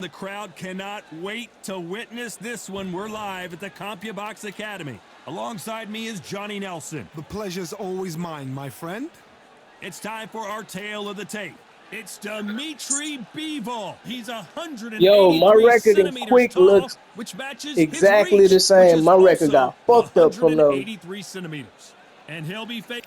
The crowd cannot wait to witness this one. We're live at the CompuBox Academy. Alongside me is Johnny Nelson. The pleasure's always mine, my friend. It's time for our tale of the tape. It's llJUNEBUGZll. He's 183 Yo, my record in centimeters quick tall, looks which matches exactly his reach, the same. which is My record also got fucked up from those. 183 centimeters. And he'll be facing...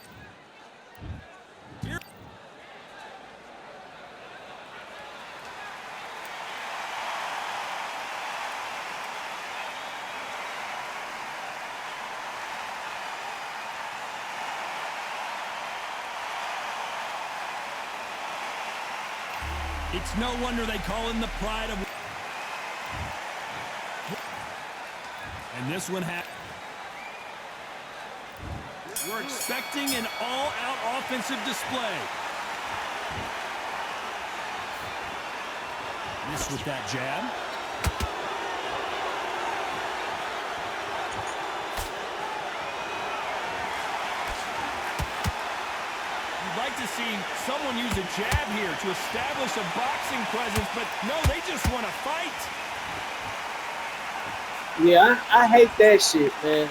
It's no wonder they call him the pride of... And this one we're expecting an all-out offensive display. Missed with that jab. Like to see someone use a jab here to establish a boxing presence, but no, they just want to fight. Yeah, I hate that shit, man.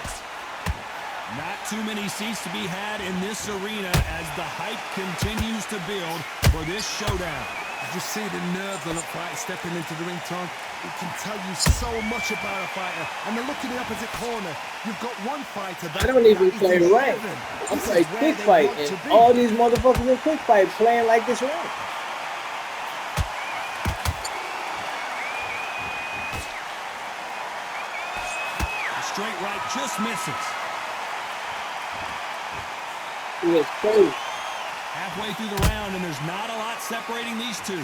Not too many seats to be had in this arena as the hype continues to build for this showdown. You just see the nerves on a fighter stepping into the ring, Tom. It can tell you so much about a fighter. And then look in the opposite corner. You've got one fighter that... I don't even play rank. I play quick fight, and all these motherfuckers in quick fight playing like this rank. Straight right just misses. It's crazy. Halfway through the round, and there's not a lot separating these two.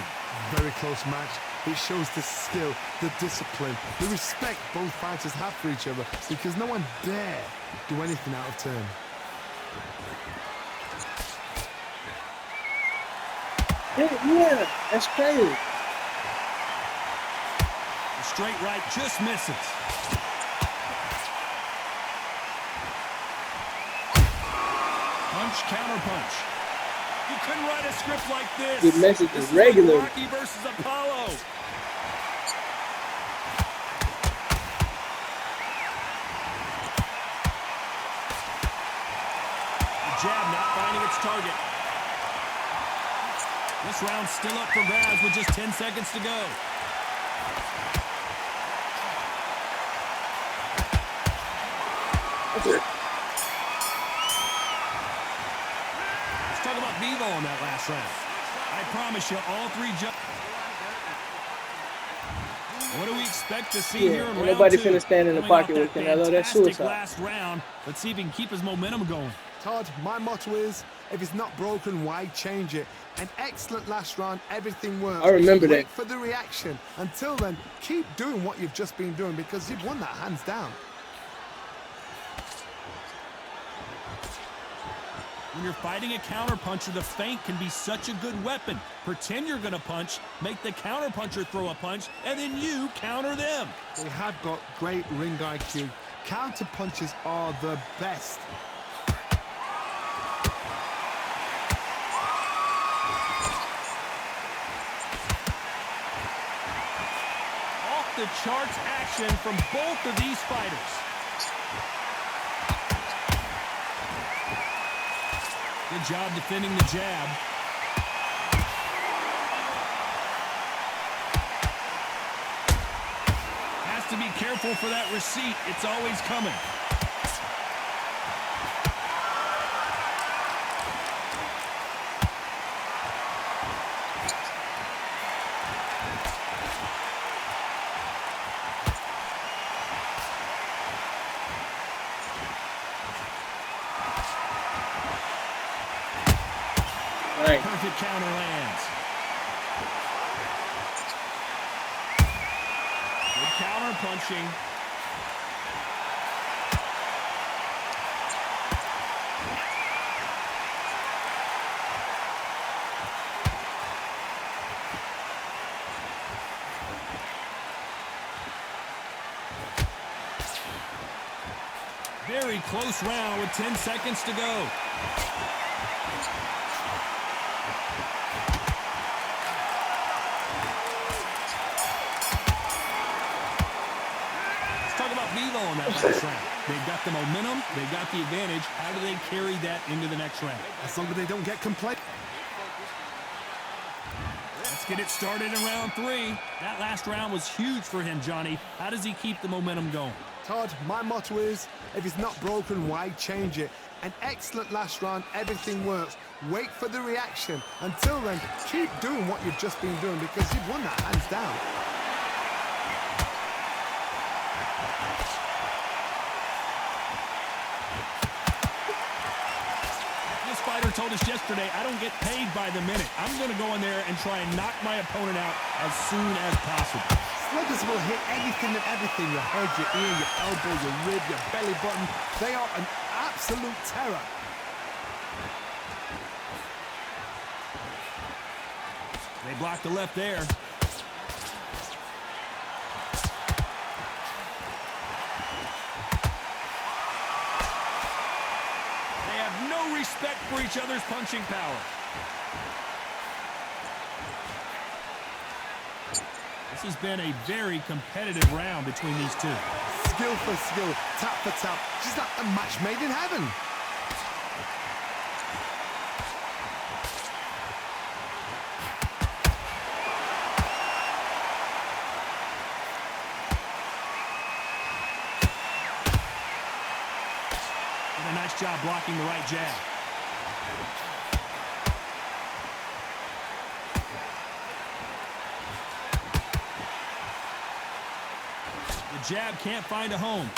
Very close match. It shows the skill, the discipline, the respect both fighters have for each other, because no one dare do anything out of turn. Yeah, that's crazy. The straight right just misses. Punch, counter punch. You couldn't write a script like this. The message This is regular. Like Rocky versus Apollo. The jab not finding its target. This round's still up for grabs with just 10 seconds to go. Okay. Talk about Bivol in that last round. I promise you, all three What do we expect to see here in round nobody two? finna stand in the pocket with Canelo. That's suicide. Last round. Let's see if he can keep his momentum going. Todd, my motto is, if it's not broken, why change it? An excellent last round, everything works. I remember that. Wait for the reaction. Until then, keep doing what you've just been doing, because you've won that hands down. When you're fighting a counterpuncher, the feint can be such a good weapon. Pretend you're going to punch, make the counterpuncher throw a punch, and then you counter them. They have got great ring IQ. Counter punches are the best. Off the charts action from both of these fighters. Good job defending the jab. Has to be careful for that receipt. It's always coming. Right. Perfect counter lands. Good counter punching. Very close round with 10 seconds to go. Vivo in that last round. They've got the momentum. They've got the advantage. How do they carry that into the next round? As long as they don't get complacent. Let's get it started in round 3. That last round was huge for him, Johnny. How does he keep the momentum going? Todd, my motto is, if it's not broken, why change it? An excellent last round, everything works. Wait for the reaction. Until then, keep doing what you've just been doing because you've won that hands down. This fighter told us yesterday, I don't get paid by the minute. I'm going to go in there and try and knock my opponent out as soon as possible. Sluggers will hit anything and everything. Your head, your ear, your elbow, your rib, your belly button. They are an absolute terror. They blocked the left there. They have no respect for each other's punching power. This has been a very competitive round between these two. Skill for skill, tap for tap, just like a match made in heaven. Did a nice job blocking the right jab. The jab can't find a home.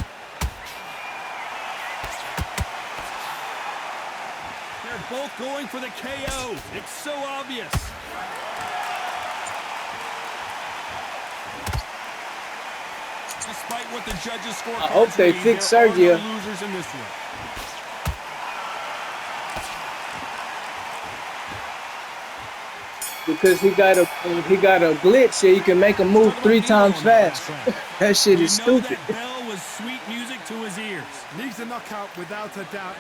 They're both going for the KO. It's so obvious. Despite what the judges score, I hope they fix Sergio. Losers in this one. Because he got a glitch so you can make him move 3 times fast. That shit is stupid. That bell was sweet music to his ears. Needs a knockout without a doubt.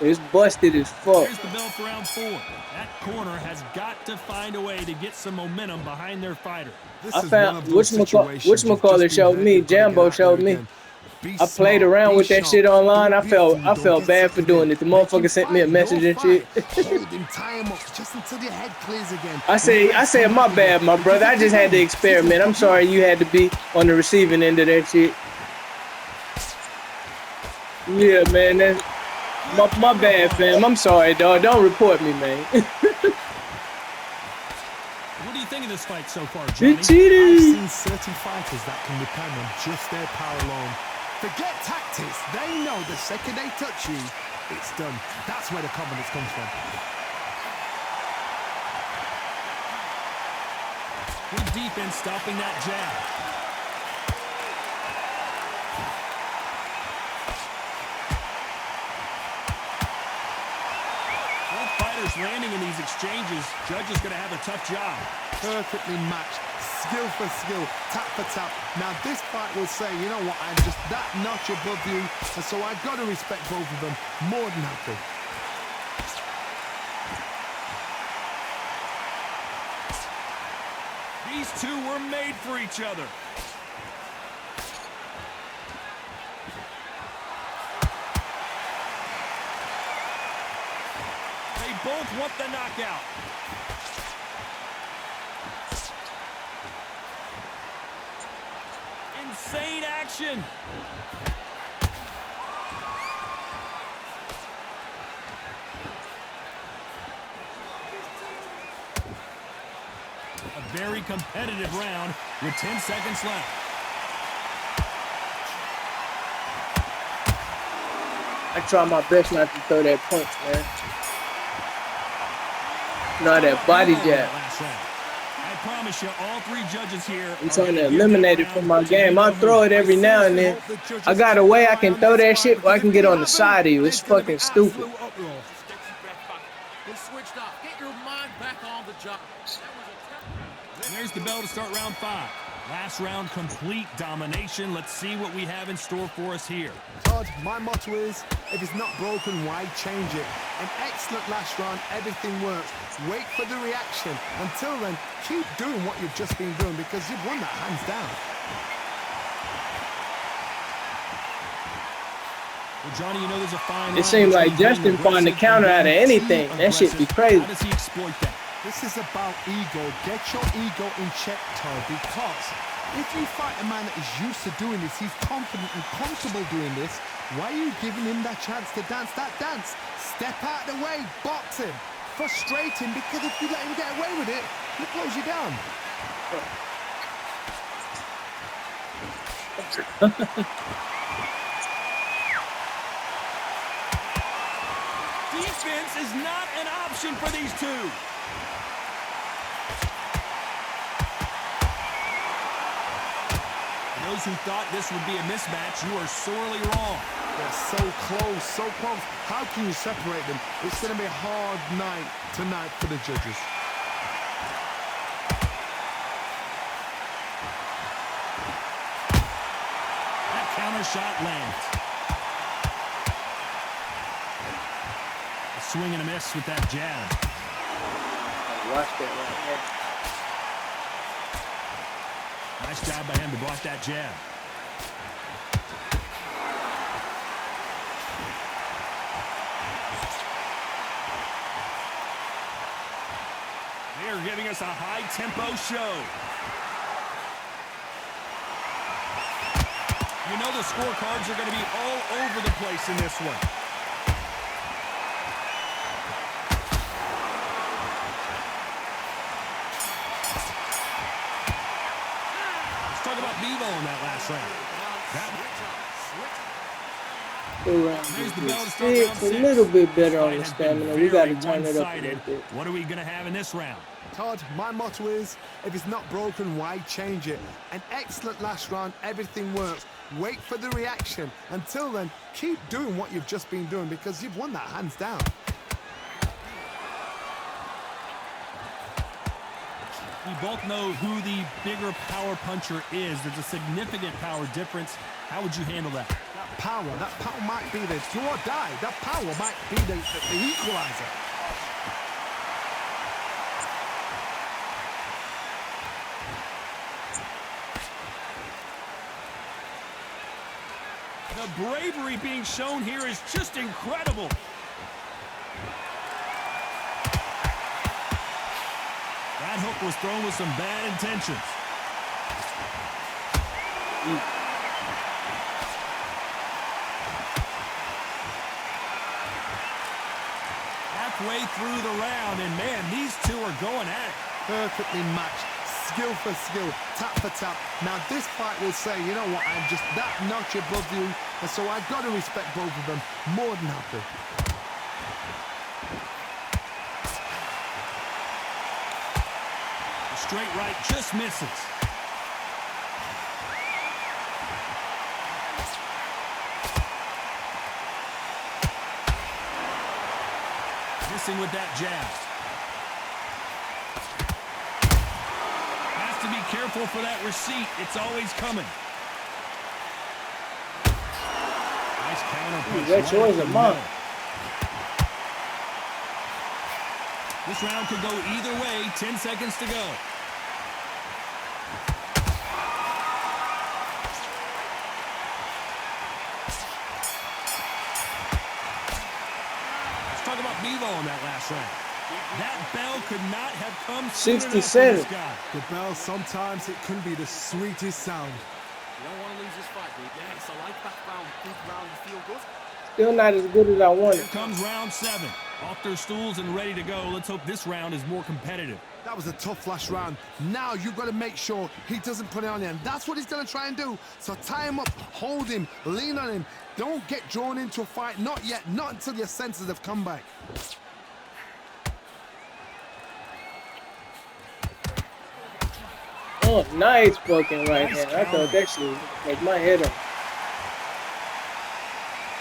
It's busted as fuck. Here's the bell for round 4. That corner has got to find a way to get some momentum behind their fighter. I found whatchamacallit showed me, Jambo showed me. I played around with that shit online. I felt bad for doing it. The motherfucker sent me a message and shit. I said my bad, my brother. I just had to experiment. I'm sorry you had to be on the receiving end of that shit. Yeah, man. That's my bad, fam. I'm sorry, dog. Don't report me, man. What do you think of this fight so far, Johnny? I've seen certain fighters that can depend on just their power alone. Forget tactics. They know the second they touch you, it's done. That's where the confidence comes from. Good defense stopping that jab. Both fighters landing in these exchanges. Judge is going to have a tough job. Perfectly matched. Skill for skill, tap for tap. Now this fight will say, you know what, I'm just that notch above you, and so I've got to respect both of them more than happy. These two were made for each other. They both want the knockout. Insane action. A very competitive round with 10 seconds left. I try my best not to throw that punch, man. No, that body jab. I promise you, all 3 judges here. I'm trying to eliminate it from my game. I throw it every now and then. I got a way I can throw that shit where I can get on the side of you. It's fucking stupid. There's the bell to start round 5. Last round, complete domination. Let's see what we have in store for us here. Todd, my motto is, if it's not broken, why change it? An excellent last round, everything works. Wait for the reaction. Until then, keep doing what you've just been doing because you've won that hands down. Well, Johnny, you know there's a fine line It seemed like between being Justin find the aggressive counter and out of being anything. too That shit be aggressive. crazy. How does he exploit that? This is about ego. Get your ego in check, Todd, because if you fight a man that is used to doing this, he's confident and comfortable doing this, why are you giving him that chance to dance that dance? Step out of the way, box him. Frustrating, because if you let him get away with it, he'll close you down. Defense is not an option for these two. Those who thought this would be a mismatch, you are sorely wrong. They're so close, so close. How can you separate them? It's going to be a hard night tonight for the judges. That counter shot lands. A swing and a miss with that jab. Watch that right there. Nice job by him to block that jab. They're giving us a high-tempo show. You know the scorecards are going to be all over the place in this one. Let's talk about Bevo in that last round. There's the bell to start round 6. A little bit better on the This fight has stamina. been We got to very turn it up a one-sided. little bit. What are we going to have in this round? Todd, my motto is, if it's not broken, why change it? An excellent last round, everything works. Wait for the reaction. Until then, keep doing what you've just been doing because you've won that hands down. We both know who the bigger power puncher is. There's a significant power difference. How would you handle that? That power might be the do or die. That power might be the equalizer. The bravery being shown here is just incredible. That hook was thrown with some bad intentions. Halfway through the round, and man, these two are going at it. Perfectly matched. Skill for skill, tap for tap. Now this fight will say, you know what, I'm just that notch above you, and so I've got to respect both of them. More than happy. The straight right just misses. Missing with that jab. To be careful for that receipt. It's always coming. Nice counter punch. That choice of mine. This round could go either way. 10 seconds to go. Let's talk about Bevo in that last round. That bell could not have come soon enough for this guy. The bell, sometimes it can be the sweetest sound. You don't want to lose this fight, dude. Yes, I like that round. Big round, you feel good? Still not as good as I wanted. Here comes round 7. Off their stools and ready to go. Let's hope this round is more competitive. That was a tough last round. Now you've got to make sure he doesn't put it on you, and that's what he's going to try and do. So tie him up, hold him, lean on him. Don't get drawn into a fight. Not yet. Not until your senses have come back. Oh, nice fucking right hand. I thought that shit was like my head up.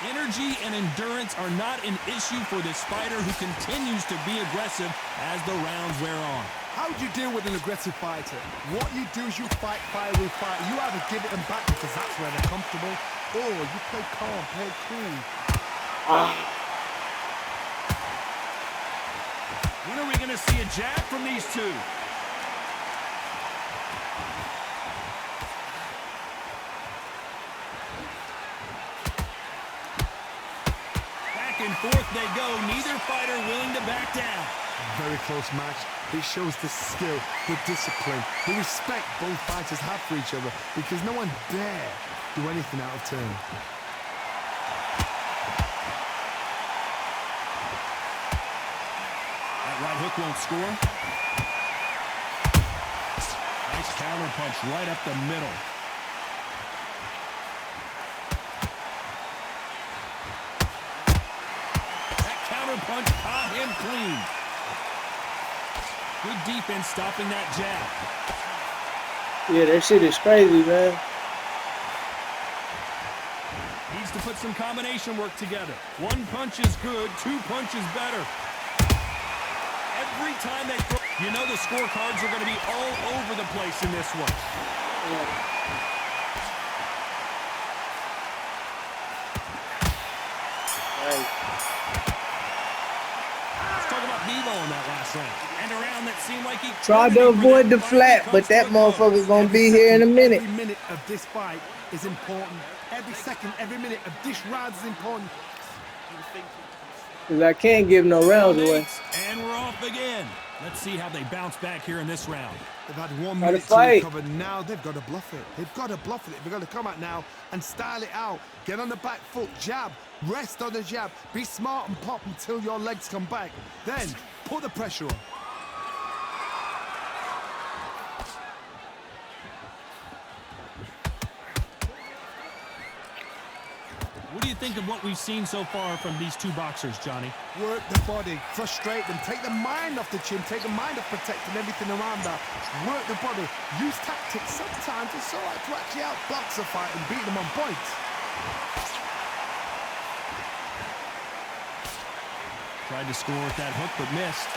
Energy and endurance are not an issue for this fighter who continues to be aggressive as the rounds wear on. How do you deal with an aggressive fighter? What you do is you fight fire with fire. You either give it them back because that's where they're comfortable, or you play calm, play cool. When are we going to see a jab from these two? and forth they go. Neither fighter willing to back down. Very close match. It shows the skill, the discipline, the respect both fighters have for each other because no one dare do anything out of turn. That right hook won't score. Nice counter punch right up the middle. That counter punch caught him clean. Good defense stopping that jab. Yeah, that shit is crazy, man. Needs to put some combination work together. One punch is good, two punches better. Every time they throw, you know the scorecards are going to be all over the place in this one. Right. Let's talk about Bevo in that last round. And a round that seemed like he Tried to avoid the flat, but that motherfucker's gonna be here in a minute. Every minute of this fight is important. Every second, every minute of this round is important. Cause I can't give no rounds away. And we're off again. Let's see how they bounce back here in this round. They've had 1 minute to fight. recover. Now they've got to bluff it. They've got to bluff it. They've got to come out now and style it out. Get on the back foot, jab, rest on the jab. Be smart and pop until your legs come back. Then put the pressure on. What do you think of what we've seen so far from these two boxers, Johnny? Work the body, frustrate them, take the mind off the chin, take the mind off protecting everything around that. Work the body, use tactics. Sometimes it's all right to actually outbox a fight and beat them on points. Tried to score with that hook, but missed.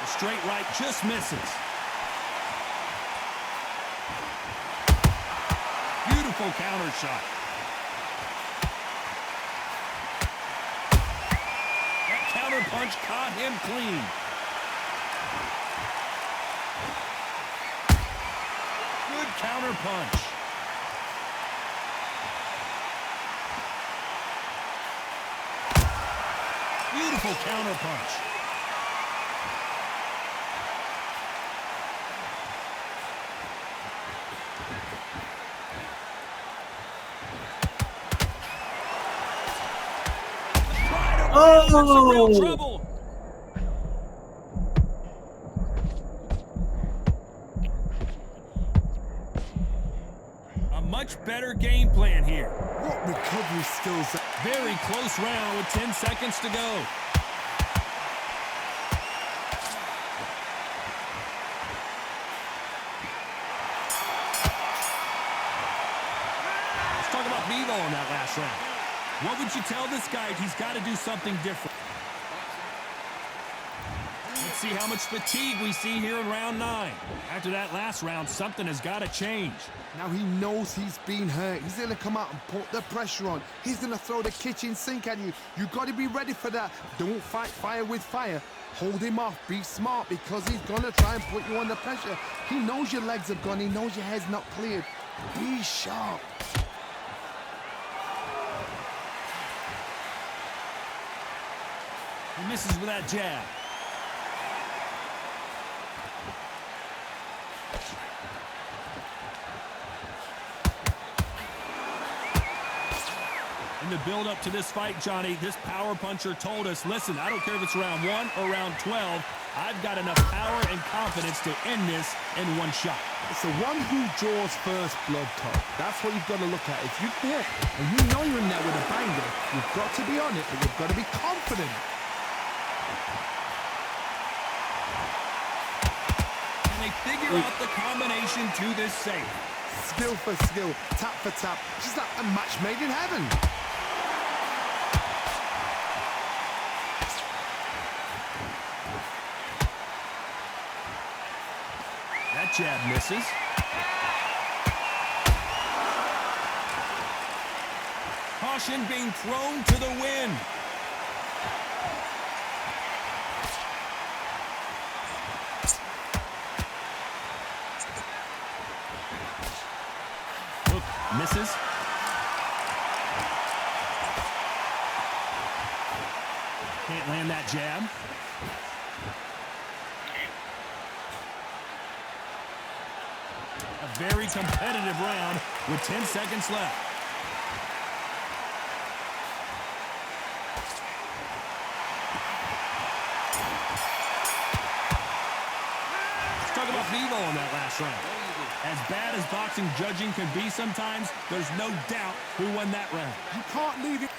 The straight right just misses. Beautiful counter shot. That counter punch caught him clean. Good counter punch. Beautiful counter punch. Oh! Trouble. A much better game plan here. What recovery skills. Very close round with 10 seconds to go. Let's talk about Bevo in that last round. What would you tell this guy? He's got to do something different. Let's see how much fatigue we see here in round 9. After that last round, something has got to change. Now he knows he's been hurt. He's going to come out and put the pressure on. He's going to throw the kitchen sink at you. You've got to be ready for that. Don't fight fire with fire. Hold him off. Be smart because he's going to try and put you under pressure. He knows your legs have gone. He knows your head's not cleared. Be sharp. He misses with that jab. In the build-up to this fight, Johnny, this power puncher told us, listen, I don't care if it's round 1 or round 12, I've got enough power and confidence to end this in one shot. It's the one who draws first blood, Todd. That's what you've got to look at. If you're there and you know you're in there with a banger, you've got to be on it, but you've got to be confident. And they figure out the combination to this safe. Skill for skill, tap for tap, just like a match made in heaven. That jab misses. Caution being thrown to the wind. Can't land that jab. A very competitive round with 10 seconds left. Let's talk about Vivo in that last round. As bad as boxing judging can be sometimes, there's no doubt who won that round. You can't leave it.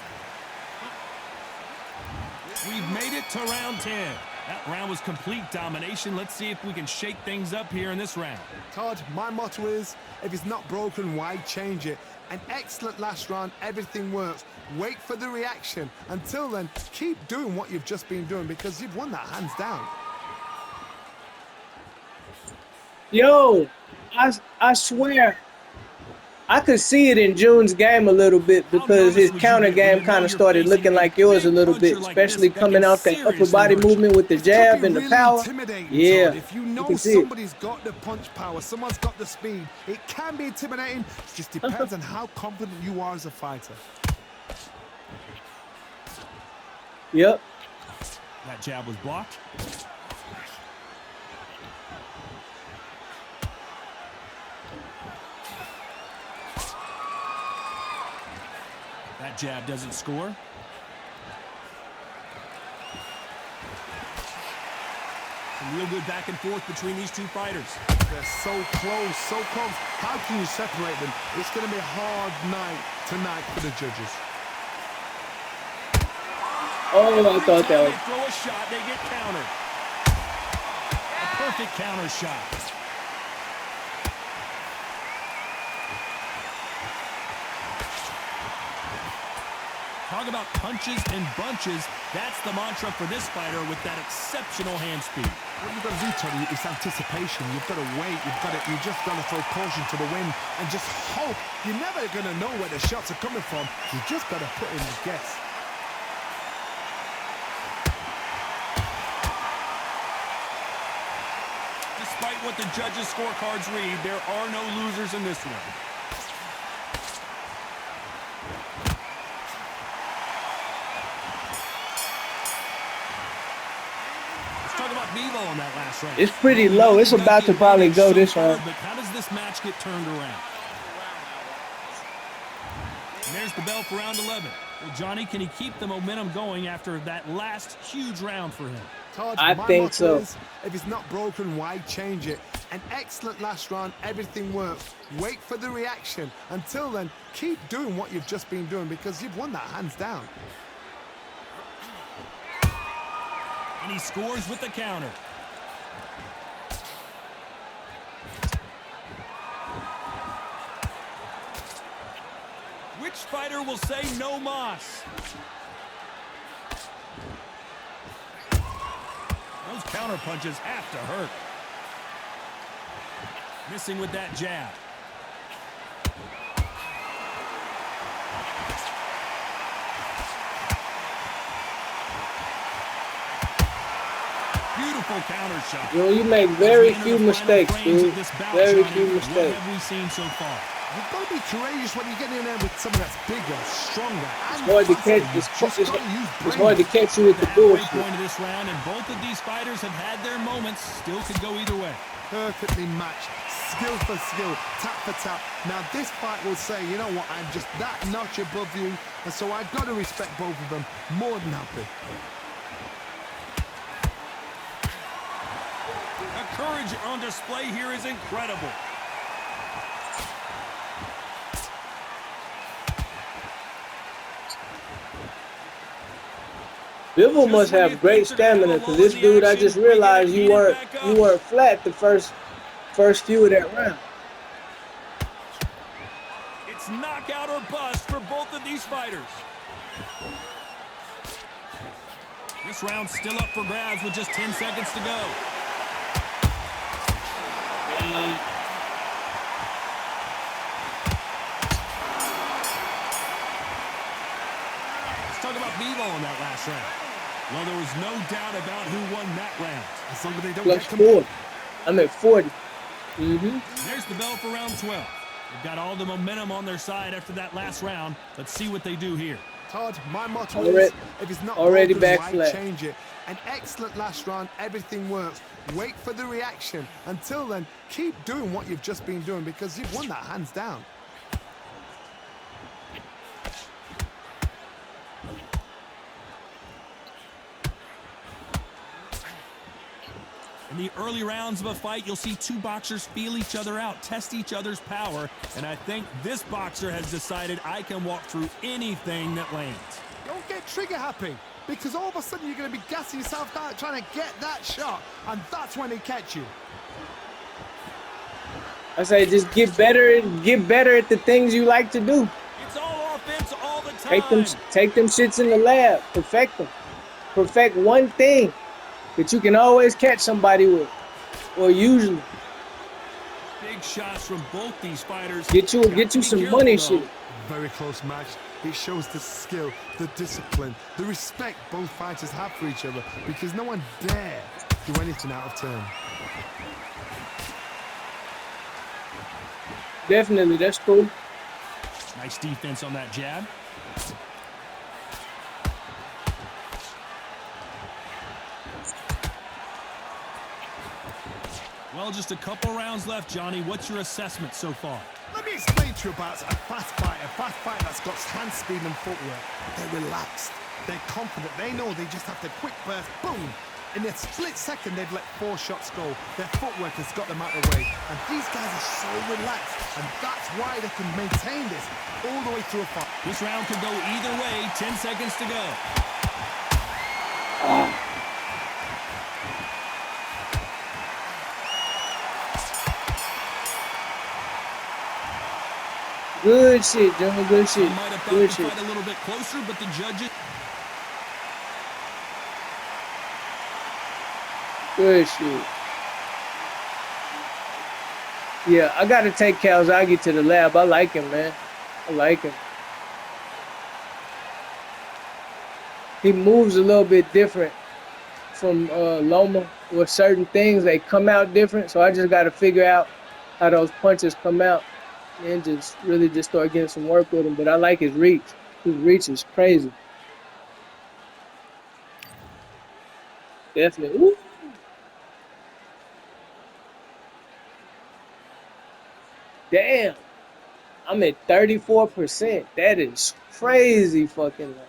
We've made it to round 10. That round was complete domination. Let's see if we can shake things up here in this round. Todd, my motto is, if it's not broken, why change it? An excellent last round, everything works. Wait for the reaction. Until then, keep doing what you've just been doing because you've won that hands down. Yo, I swear, I could see it in June's game a little bit because his counter game kind of started looking like yours a little bit, especially coming off that upper body movement with the jab and the power. Yeah, if you know can see somebody's got the punch power, someone's got the speed, it can be intimidating. It just depends on how confident you are as a fighter. Yep. That jab was blocked. That jab doesn't score. Some real good back and forth between these two fighters. They're so close, so close. How can you separate them? It's going to be a hard night tonight for the judges. Oh, I thought that was... They throw a shot, they get countered. A perfect counter shot. Talk about punches and bunches. That's the mantra for this fighter with that exceptional hand speed. What you've got to do, Tony, is anticipation. You've got to wait. You just got to throw caution to the wind and just hope. You're never going to know where the shots are coming from. You just got to put in a guess. Despite what the judges' scorecards read, there are no losers in this one. On that last round. It's pretty low. It's about to probably go this round. But how does this match get turned around? And there's the bell for round 11. Well, Johnny, can he keep the momentum going after that last huge round for him? Todd, I think so. Is, if it's not broken, why change it? An excellent last round, everything works. Wait for the reaction. Until then, keep doing what you've just been doing because you've won that hands down. And he scores with the counter. Which fighter will say no mas? Those counter punches have to hurt. Missing with that jab. Beautiful counter shot. Yo, you make very few mistakes, dude. Very few mistakes. What have we seen so far? You've got to be courageous when you get in there with someone that's bigger, stronger. It's hard to catch. It's hard to catch you with the bullshit. Point of this round, and both of these fighters have had their moments. Still could go either way. Perfectly matched, skill for skill, tap for tap. Now this fight will say, you know what, I'm just that notch above you, and so I've got to respect both of them. More than happy. The courage on display here is incredible. Bivol must have great stamina because this dude, I just realized you weren't flat the first few of that round. It's knockout or bust for both of these fighters. This round's still up for grabs with just 10 seconds to go. Let's talk about Vivo in that last round. Well, there was no doubt about who won that round. As long as they don't Plus get 40. I'm at 40. There's the bell for round 12. They've got all the momentum on their side after that last round. Let's see what they do here. Todd, my motto Already, is, if it's not already broken, back why flat. change it? An excellent last round, everything works. Wait for the reaction. Until then, keep doing what you've just been doing because you've won that hands down. In the early rounds of a fight, you'll see two boxers feel each other out, test each other's power, and I think this boxer has decided I can walk through anything that lands. Don't get trigger happy, because all of a sudden you're going to be gassing yourself out trying to get that shot, and that's when they catch you. I say just get better at the things you like to do. It's all offense all the time. Take them shits in the lab, perfect them. Perfect one thing that you can always catch somebody with, or usually. Big shots from both these fighters. Get you some money shit. Very close match. It shows the skill, the discipline, the respect both fighters have for each other, because no one dare do anything out of turn. Definitely, that's cool. Nice defense on that jab. Well, just a couple rounds left, Johnny. What's your assessment so far? Let me explain to you about a fast fight that's got hand speed and footwork. They're relaxed, they're confident, they know they just have to quick burst, boom! In a split second, they've let 4 shots go. Their footwork has got them out of the way. And these guys are so relaxed, and that's why they can maintain this all the way through a fight. This round could go either way. 10 seconds to go. Good shit, Junior. Good shit. Might have thought Good the shit. fight a little bit closer, but the judges. Good shit. Yeah, I gotta take Calzaghe to the lab. I like him, man. I like him. He moves a little bit different from Loma. With certain things, they come out different. So I just gotta figure out how those punches come out and just really just start getting some work with him. But I like his reach. His reach is crazy. Definitely. Ooh. Damn. I'm at 34%. That is crazy fucking low.